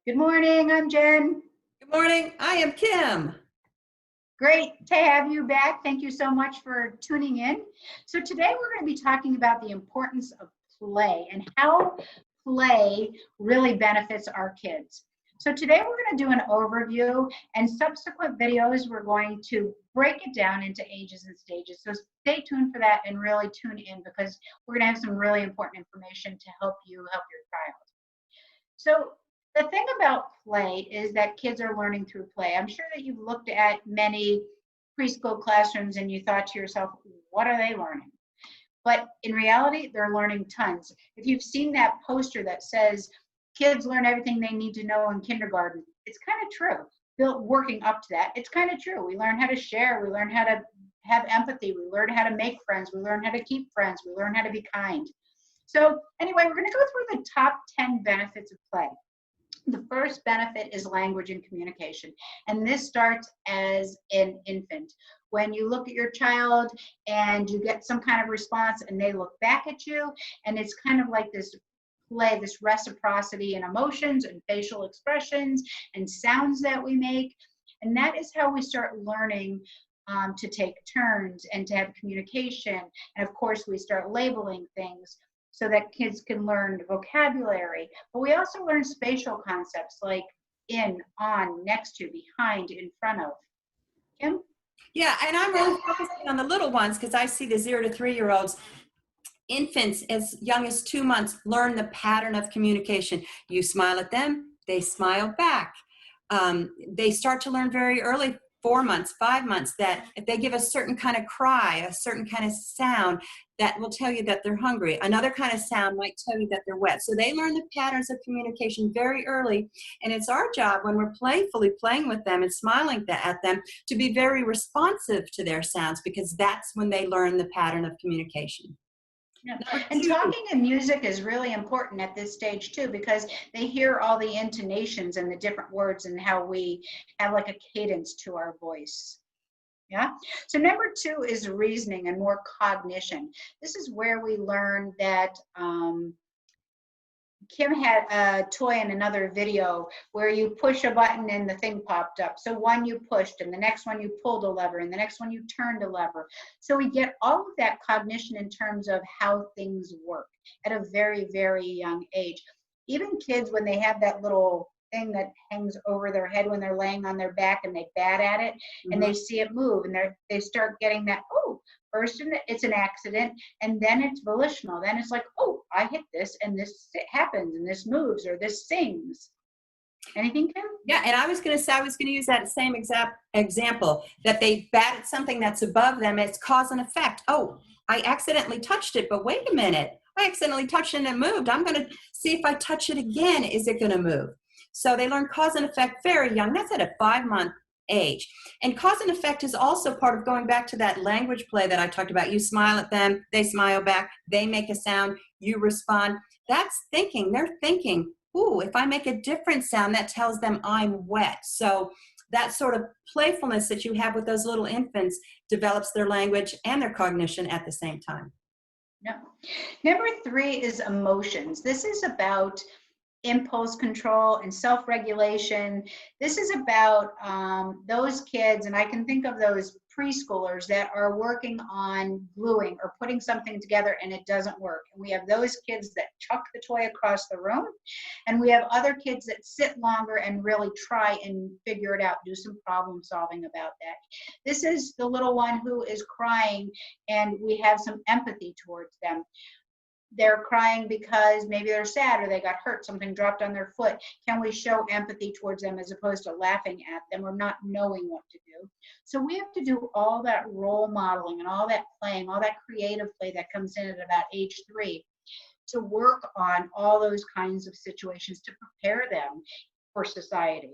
Good morning, I'm Jen. Good morning, I am Kim. Great to have you back. Thank you so much for tuning in. So today we're going to be talking about the importance of play and how play really benefits our kids. So today we're going to do an overview, and subsequent videos we're going to break it down into ages and stages. So stay tuned for that and really tune in, because we're going to have some really important information to help you help your child. So the thing about play is that kids are learning through play. I'm sure that you've looked at many preschool classrooms and you thought to yourself, what are they learning? But in reality, they're learning tons. If you've seen that poster that says kids learn everything they need to know in kindergarten, it's kind of true. Working up to that, it's kind of true. We learn how to share. We learn how to have empathy. We learn how to make friends. We learn how to keep friends. We learn how to be kind. So anyway, we're going to go through the top 10 benefits of play. The first benefit is language and communication. And this starts as an infant. When you look at your child and you get some kind of response and they look back at you, and it's kind of like this play, this reciprocity in emotions and facial expressions and sounds that we make. And that is how we start learning to take turns and to have communication. And of course, we start labeling things so that kids can learn vocabulary. But we also learn spatial concepts like in, on, next to, behind, in front of. Kim? Yeah, and I'm really focusing on the little ones because I see the 0 to 3-year-olds. Infants as young as 2 months learn the pattern of communication. You smile at them, they smile back. They start to learn very early, 4 months, 5 months, that if they give a certain kind of cry, a certain kind of sound, that will tell you that they're hungry. Another kind of sound might tell you that they're wet. So they learn the patterns of communication very early. And it's our job when we're playfully playing with them and smiling at them to be very responsive to their sounds, because that's when they learn the pattern of communication. Yeah. And talking and music is really important at this stage too, because they hear all the intonations and the different words and how we have like a cadence to our voice. Yeah. So number 2 is reasoning and more cognition. This is where we learn that Kim had a toy in another video where you push a button and the thing popped up. So one you pushed, and the next one you pulled a lever, and the next one you turned a lever. So we get all of that cognition in terms of how things work at a very, very young age. Even kids, when they have that little thing that hangs over their head when they're laying on their back and they bat at it, and they see it move, and they start getting that, oh, first it's an accident, and then it's volitional. Then it's like, oh, I hit this, and this happens, and this moves, or this sings. Anything, Kim? Yeah, and I was going to use that same exact example, that they bat at something that's above them. It's cause and effect. Oh, I accidentally touched it, but wait a minute. I accidentally touched it and it moved. I'm going to see if I touch it again, is it going to move? So they learn cause and effect very young. That's at a 5-month age. And cause and effect is also part of going back to that language play that I talked about. You smile at them, they smile back, they make a sound, you respond. That's thinking. They're thinking, ooh, if I make a different sound, that tells them I'm wet. So that sort of playfulness that you have with those little infants develops their language and their cognition at the same time. No. Number 3 is emotions. This is about impulse control and self-regulation. This is about those kids, and I can think of those preschoolers that are working on gluing or putting something together and it doesn't work. And we have those kids that chuck the toy across the room, and we have other kids that sit longer and really try and figure it out, do some problem solving about that. This is the little one who is crying, and we have some empathy towards them. They're crying because maybe they're sad or they got hurt, something dropped on their foot. Can we show empathy towards them as opposed to laughing at them or not knowing what to do? So we have to do all that role modeling and all that playing, all that creative play that comes in at about age 3 to work on all those kinds of situations to prepare them for society.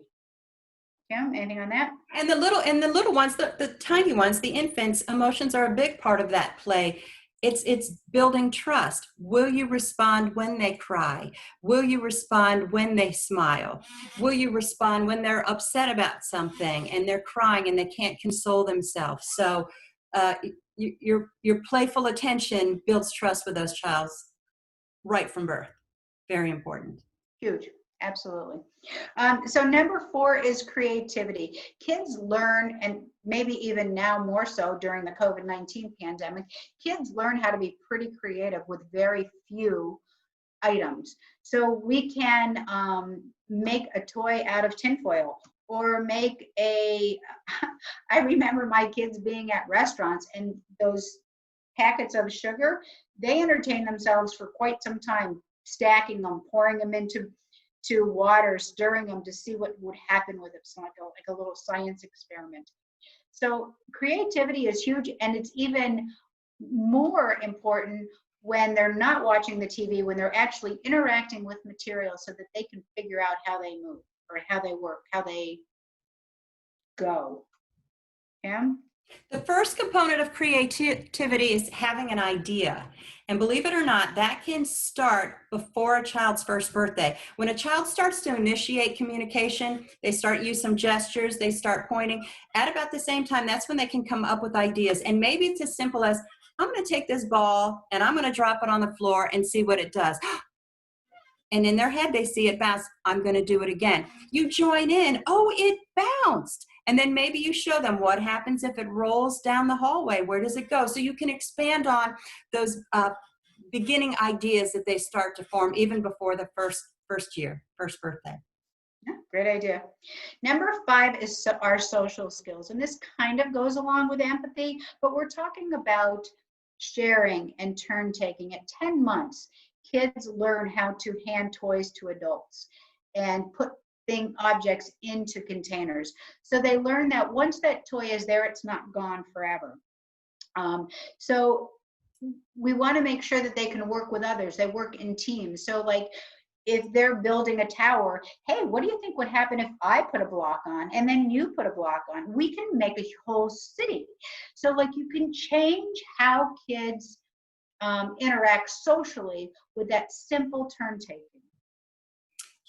Kim, anything on that? And the little ones, the tiny ones, the infants, emotions are a big part of that play. It's building trust. Will you respond when they cry? Will you respond when they smile? Will you respond when they're upset about something and they're crying and they can't console themselves? So your playful attention builds trust with those childs right from birth. Very important. Huge. Absolutely. So number 4 is creativity. Kids learn, and maybe even now more so during the COVID-19 pandemic, kids learn how to be pretty creative with very few items. So we can make a toy out of tinfoil, or make a, I remember my kids being at restaurants and those packets of sugar, they entertain themselves for quite some time, stacking them, pouring them into water, stirring them to see what would happen with it. It's like a little science experiment. So creativity is huge, and it's even more important when they're not watching the TV, when they're actually interacting with material so that they can figure out how they move or how they work, how they go. Pam? The first component of creativity is having an idea. And believe it or not, that can start before a child's first birthday. When a child starts to initiate communication, they start use some gestures, they start pointing. At about the same time, that's when they can come up with ideas. And maybe it's as simple as, I'm going to take this ball and I'm going to drop it on the floor and see what it does. And in their head, they see it bounce. I'm going to do it again. You join in. Oh, it bounced. And then maybe you show them what happens if it rolls down the hallway. Where does it go? So you can expand on those beginning ideas that they start to form even before the first birthday. Yeah, great idea. Number 5 is our social skills. And this kind of goes along with empathy, but we're talking about sharing and turn taking. At 10 months, kids learn how to hand toys to adults and put objects into containers. So they learn that once that toy is there, it's not gone forever. So we want to make sure that they can work with others. They work in teams. So like if they're building a tower, hey, what do you think would happen if I put a block on and then you put a block on? We can make a whole city. So like you can change how kids interact socially with that simple turn taking.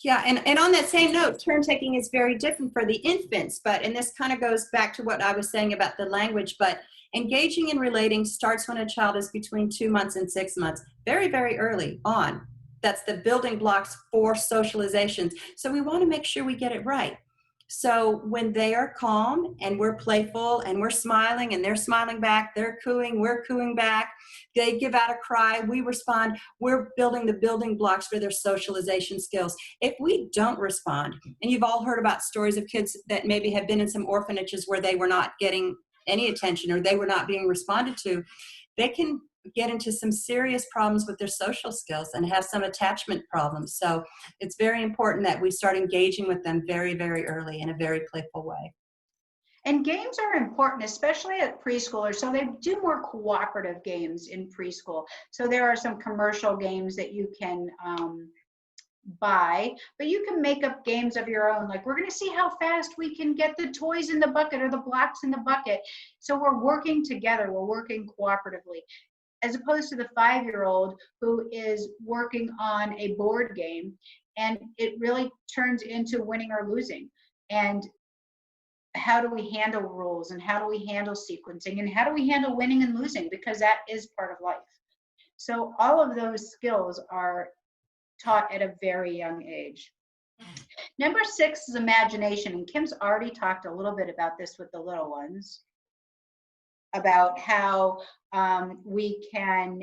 Yeah, and on that same note, turn taking is very different for the infants, and this kind of goes back to what I was saying about the language, but engaging and relating starts when a child is between 2 months and 6 months, very, very early on. That's the building blocks for socializations. So we want to make sure we get it right. So when they are calm and we're playful and we're smiling and they're smiling back, they're cooing, we're cooing back, they give out a cry, we respond, we're building the building blocks for their socialization skills. If we don't respond, and you've all heard about stories of kids that maybe have been in some orphanages where they were not getting any attention or they were not being responded to, they can get into some serious problems with their social skills and have some attachment problems. So it's very important that we start engaging with them very, very early in a very playful way. And games are important, especially at preschoolers. So they do more cooperative games in preschool. So there are some commercial games that you can buy, but you can make up games of your own. Like, we're going to see how fast we can get the toys in the bucket or the blocks in the bucket. So we're working together, we're working cooperatively, as opposed to the 5-year-old who is working on a board game, and it really turns into winning or losing. And how do we handle rules, and how do we handle sequencing, and how do we handle winning and losing, because that is part of life. So all of those skills are taught at a very young age. Number 6 is imagination, and Kim's already talked a little bit about this with the little ones, about how we can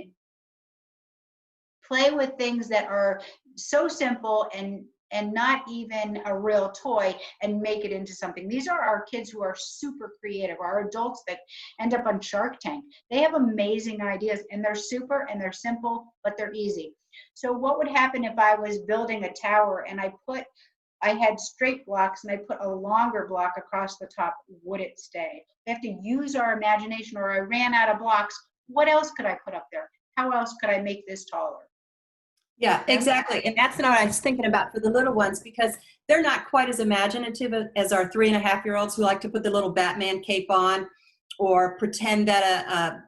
play with things that are so simple and not even a real toy and make it into something. These are our kids who are super creative, our adults that end up on Shark Tank. They have amazing ideas, and they're super and they're simple, but they're easy. So what would happen if I was building a tower and I had straight blocks and I put a longer block across the top? Would it stay? We have to use our imagination. Or I ran out of blocks. What else could I put up there? How else could I make this taller? Yeah, exactly. And that's what I was thinking about for the little ones, because they're not quite as imaginative as our 3.5-year-olds who like to put the little Batman cape on or pretend that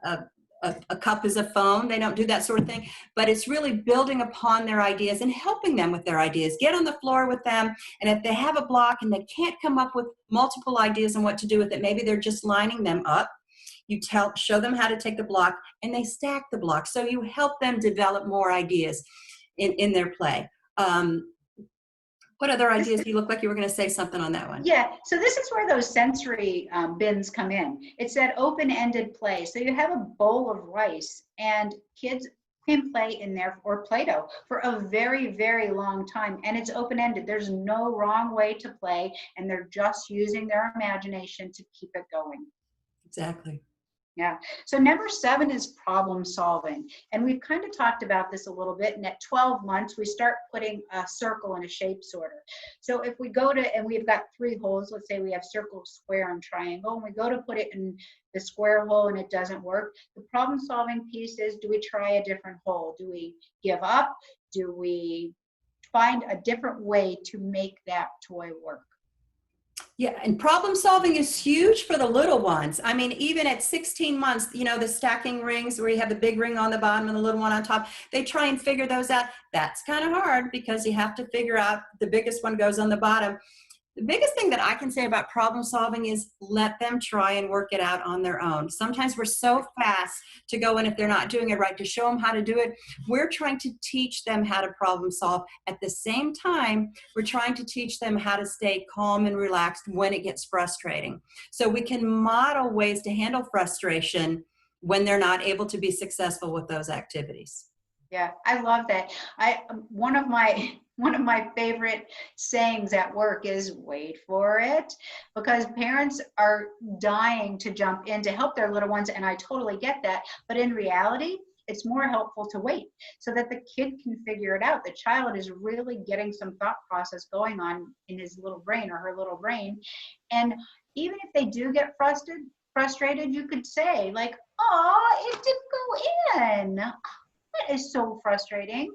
a cup is a phone. They don't do that sort of thing, but it's really building upon their ideas and helping them with their ideas. Get on the floor with them, and if they have a block and they can't come up with multiple ideas on what to do with it, maybe they're just lining them up. You show them how to take the block, and they stack the block. So you help them develop more ideas in their play. What other ideas? You look like you were going to say something on that one. Yeah, so this is where those sensory bins come in. It's that open-ended play. So you have a bowl of rice and kids can play in there, or Play-Doh, for a very, very long time. And it's open-ended. There's no wrong way to play, and they're just using their imagination to keep it going. Exactly. Yeah. So number 7 is problem solving. And we've kind of talked about this a little bit. And at 12 months, we start putting a circle in a shape sorter. So if we go to, and we've got 3 holes, let's say we have circle, square, and triangle, and we go to put it in the square hole and it doesn't work, the problem solving piece is, do we try a different hole? Do we give up? Do we find a different way to make that toy work? Yeah, and problem solving is huge for the little ones. I mean, even at 16 months, you know, the stacking rings where you have the big ring on the bottom and the little one on top, they try and figure those out. That's kind of hard because you have to figure out the biggest one goes on the bottom. The biggest thing that I can say about problem solving is let them try and work it out on their own. Sometimes we're so fast to go in if they're not doing it right, to show them how to do it. We're trying to teach them how to problem solve. At the same time, we're trying to teach them how to stay calm and relaxed when it gets frustrating. So we can model ways to handle frustration when they're not able to be successful with those activities. Yeah, I love that. One of my favorite sayings at work is wait for it, because parents are dying to jump in to help their little ones, and I totally get that. But in reality, it's more helpful to wait so that the kid can figure it out. The child is really getting some thought process going on in his little brain or her little brain. And even if they do get frustrated, you could say like, oh, it didn't go in. That is so frustrating,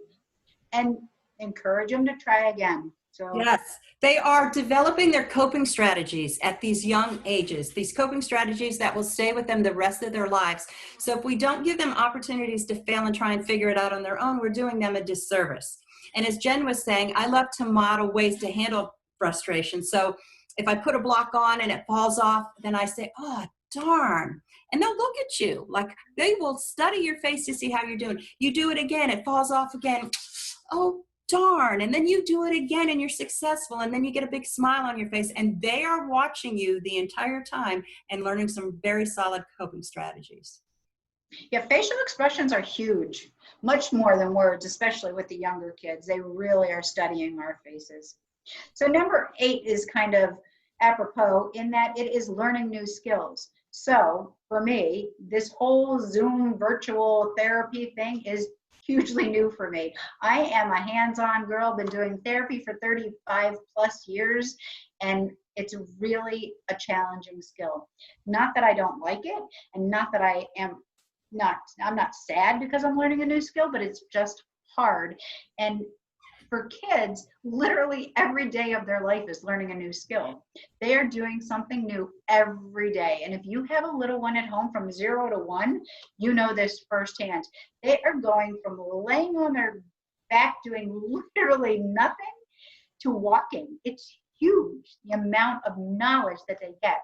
and encourage them to try again. So yes, they are developing their coping strategies at these young ages, these coping strategies that will stay with them the rest of their lives. So if we don't give them opportunities to fail and try and figure it out on their own, we're doing them a disservice. And as Jen was saying, I love to model ways to handle frustration. So if I put a block on and it falls off, then I say, oh, darn. And they'll look at you like they will study your face to see how you're doing. You do it again, it falls off again. Oh, darn. And then you do it again and you're successful. And then you get a big smile on your face. And they are watching you the entire time and learning some very solid coping strategies. yeah, facial expressions are huge, much more than words, especially with the younger kids. They really are studying our faces. So number 8 is kind of apropos in that it is learning new skills. So for me, this whole Zoom virtual therapy thing is hugely new for me. I am a hands-on girl, been doing therapy for 35 plus years, and it's really a challenging skill. Not that I don't like it, and not that I'm not sad because I'm learning a new skill, but it's just hard. And for kids, literally every day of their life is learning a new skill. They are doing something new every day. And if you have a little one at home from 0 to 1, you know this firsthand. They are going from laying on their back doing literally nothing to walking. It's huge, the amount of knowledge that they get.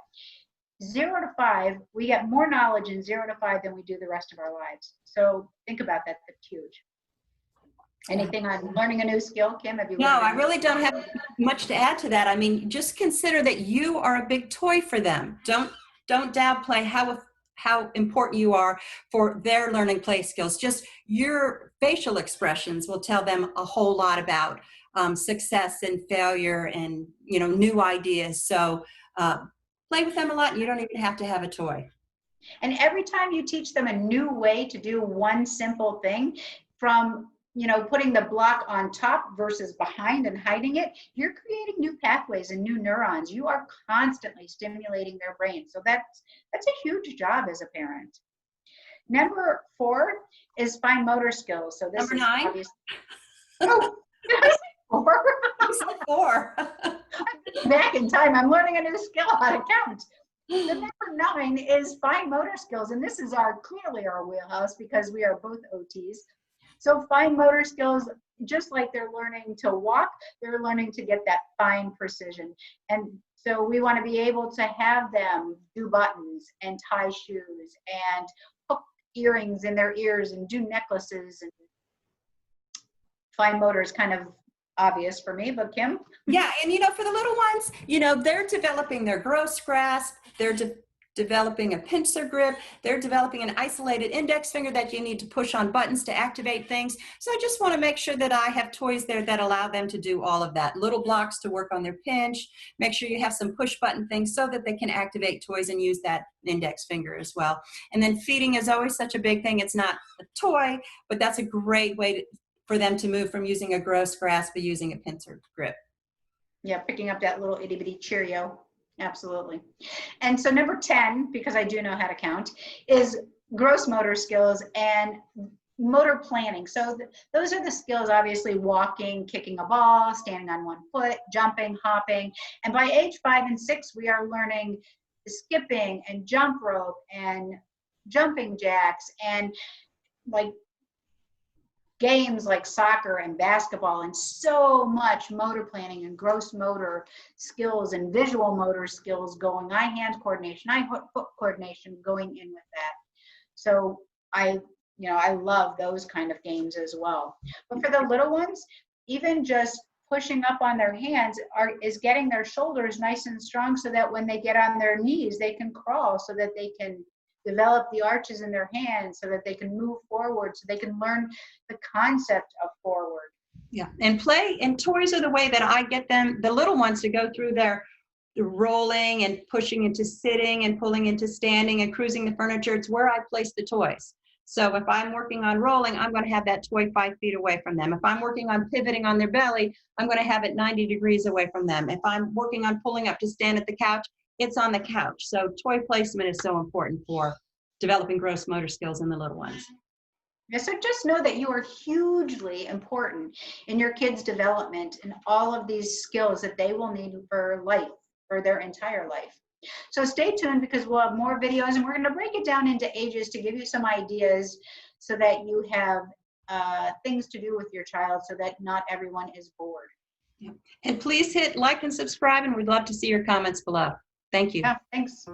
0 to 5, we get more knowledge in 0 to 5 than we do the rest of our lives. So think about that. That's huge. Anything on learning a new skill, Kim? Have you? No, I really don't have much to add to that. I mean, just consider that you are a big toy for them. Don't downplay how important you are for their learning play skills. Just your facial expressions will tell them a whole lot about success and failure and, you know, new ideas. So play with them a lot, and you don't even have to have a toy. And every time you teach them a new way to do one simple thing, from putting the block on top versus behind and hiding it, you're creating new pathways and new neurons. You are constantly stimulating their brain. So that's a huge job as a parent. Number 4 is fine motor skills. So this Number 9. Oh, 4. 4. Back in time, I'm learning a new skill, how to count. The number 9 is fine motor skills, and this is clearly our wheelhouse because we are both OTs. So fine motor skills, just like they're learning to walk, they're learning to get that fine precision. And so we want to be able to have them do buttons and tie shoes and hook earrings in their ears and do necklaces. And fine motor is kind of obvious for me, but Kim? Yeah, and for the little ones, they're developing their gross grasp, they're developing a pincer grip, they're developing an isolated index finger that you need to push on buttons to activate things. So I just want to make sure that I have toys there that allow them to do all of that. Little blocks to work on their pinch, make sure you have some push button things so that they can activate toys and use that index finger as well. And then feeding is always such a big thing. It's not a toy, but that's a great way for them to move from using a gross grasp to using a pincer grip. Yeah, picking up that little itty bitty Cheerio. Absolutely. And so number 10, because I do know how to count, is gross motor skills and motor planning. So those are the skills, obviously, walking, kicking a ball, standing on one foot, jumping, hopping. And by age 5 and 6, we are learning skipping and jump rope and jumping jacks and like games like soccer and basketball, and so much motor planning and gross motor skills and visual motor skills going, eye-hand coordination, eye-foot coordination going in with that. So I love those kind of games as well. But for the little ones, even just pushing up on their hands is getting their shoulders nice and strong so that when they get on their knees, they can crawl, so that they can develop the arches in their hands, so that they can move forward, so they can learn the concept of forward. Yeah, and play and toys are the way that I get them, the little ones, to go through their rolling and pushing into sitting and pulling into standing and cruising the furniture. It's where I place the toys. So if I'm working on rolling, I'm going to have that toy 5 feet away from them. If I'm working on pivoting on their belly, I'm going to have it 90 degrees away from them. If I'm working on pulling up to stand at the couch, it's on the couch. So toy placement is so important for developing gross motor skills in the little ones. Yeah, so just know that you are hugely important in your kids' development and all of these skills that they will need for life, for their entire life. So stay tuned, because we'll have more videos, and we're going to break it down into ages to give you some ideas so that you have things to do with your child, so that not everyone is bored. Yeah. And please hit like and subscribe, and we'd love to see your comments below. Thank you. Yeah, thanks.